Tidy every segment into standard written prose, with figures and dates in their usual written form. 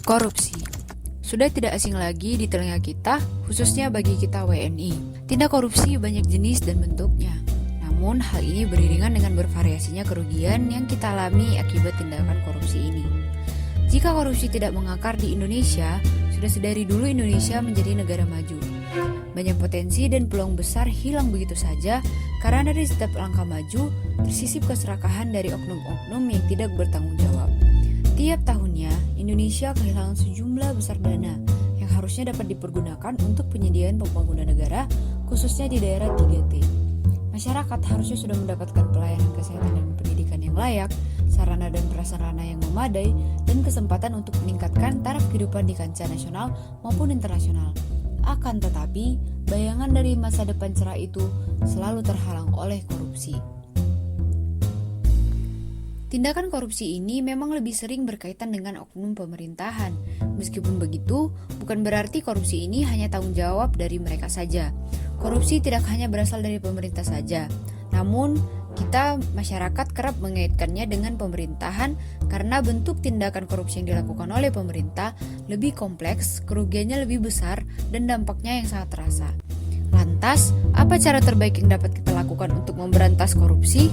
Korupsi sudah tidak asing lagi di telinga kita, khususnya bagi kita WNI. Tindak korupsi banyak jenis dan bentuknya. Namun hal ini beriringan dengan bervariasinya kerugian yang kita alami akibat tindakan korupsi ini. Jika korupsi tidak mengakar di Indonesia, sudah sedari dulu Indonesia menjadi negara maju. Banyak potensi dan peluang besar hilang begitu saja karena dari setiap langkah maju tersisip keserakahan dari oknum-oknum yang tidak bertanggung jawab. Tiap tahunnya, Indonesia kehilangan sejumlah besar dana yang harusnya dapat dipergunakan untuk penyediaan pembangunan negara, khususnya di daerah 3T. Masyarakat harusnya sudah mendapatkan pelayanan kesehatan dan pendidikan yang layak, sarana dan prasarana yang memadai, dan kesempatan untuk meningkatkan taraf kehidupan di kancah nasional maupun internasional. Akan tetapi, bayangan dari masa depan cerah itu selalu terhalang oleh korupsi. Tindakan korupsi ini memang lebih sering berkaitan dengan oknum pemerintahan. Meskipun begitu, bukan berarti korupsi ini hanya tanggung jawab dari mereka saja. Korupsi tidak hanya berasal dari pemerintah saja. Namun, kita masyarakat kerap mengaitkannya dengan pemerintahan karena bentuk tindakan korupsi yang dilakukan oleh pemerintah lebih kompleks, kerugiannya lebih besar, dan dampaknya yang sangat terasa. Lantas, apa cara terbaik yang dapat kita lakukan untuk memberantas korupsi?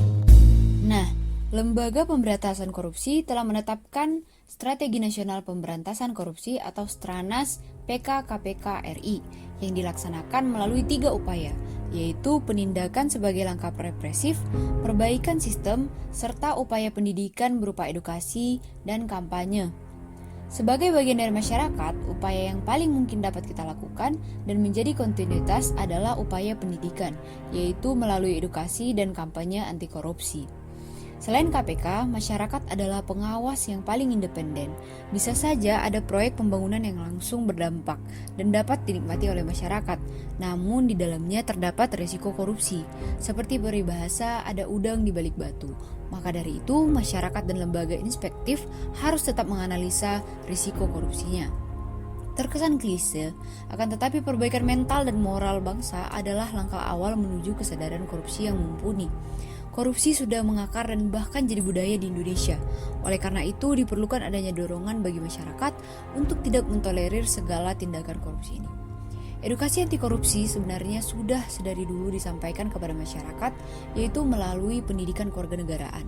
Nah, Lembaga Pemberantasan Korupsi telah menetapkan Strategi Nasional Pemberantasan Korupsi atau Stranas PK-KPK RI yang dilaksanakan melalui 3 upaya, yaitu penindakan sebagai langkah represif, perbaikan sistem, serta upaya pendidikan berupa edukasi dan kampanye. Sebagai bagian dari masyarakat, upaya yang paling mungkin dapat kita lakukan dan menjadi kontinuitas adalah upaya pendidikan, yaitu melalui edukasi dan kampanye anti korupsi. Selain KPK, masyarakat adalah pengawas yang paling independen. Bisa saja ada proyek pembangunan yang langsung berdampak dan dapat dinikmati oleh masyarakat, namun di dalamnya terdapat risiko korupsi. Seperti peribahasa, ada udang di balik batu. Maka dari itu, masyarakat dan lembaga inspektif harus tetap menganalisa risiko korupsinya. Terkesan klise, akan tetapi perbaikan mental dan moral bangsa adalah langkah awal menuju kesadaran korupsi yang mumpuni. Korupsi sudah mengakar dan bahkan jadi budaya di Indonesia. Oleh karena itu, diperlukan adanya dorongan bagi masyarakat untuk tidak mentolerir segala tindakan korupsi ini. Edukasi anti korupsi sebenarnya sudah sedari dulu disampaikan kepada masyarakat, yaitu melalui pendidikan kewarganegaraan.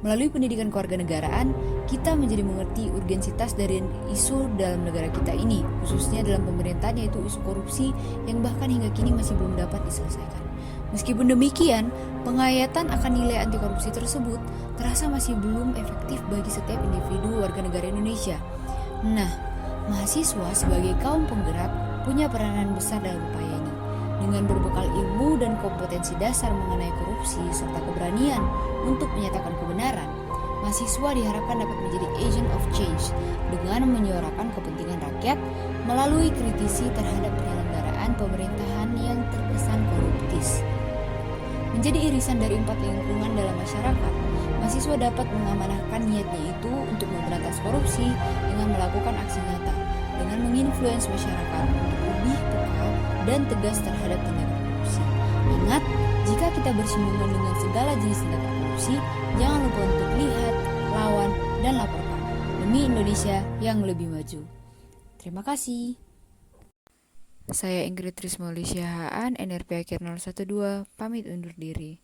Melalui pendidikan kewarganegaraan, kita menjadi mengerti urgensitas dari isu dalam negara kita ini, khususnya dalam pemerintahan, yaitu isu korupsi yang bahkan hingga kini masih belum dapat diselesaikan. Meskipun demikian, penghayatan akan nilai anti korupsi tersebut terasa masih belum efektif bagi setiap individu warga negara Indonesia. Nah, mahasiswa sebagai kaum penggerak punya peranan besar dalam upaya ini. Dengan berbekal ilmu dan kompetensi dasar mengenai korupsi serta keberanian untuk menyatakan kebenaran, mahasiswa diharapkan dapat menjadi agent of change dengan menyuarakan kepentingan rakyat melalui kritisi terhadap penyelenggaraan pemerintahan yang terkesan koruptis. Menjadi irisan dari 4 lingkungan dalam masyarakat, mahasiswa dapat mengamanahkan niatnya itu untuk memberantas korupsi dengan melakukan aksi nyata, dengan menginfluence masyarakat untuk lebih peka dan tegas terhadap tindakan korupsi. Ingat, jika kita bersinggungan dengan segala jenis tindakan korupsi, jangan lupa untuk lihat, lawan, dan laporkan demi Indonesia yang lebih maju. Terima kasih. Saya Ingrid Trismoli Syahaan, NRP Akhir 012, pamit undur diri.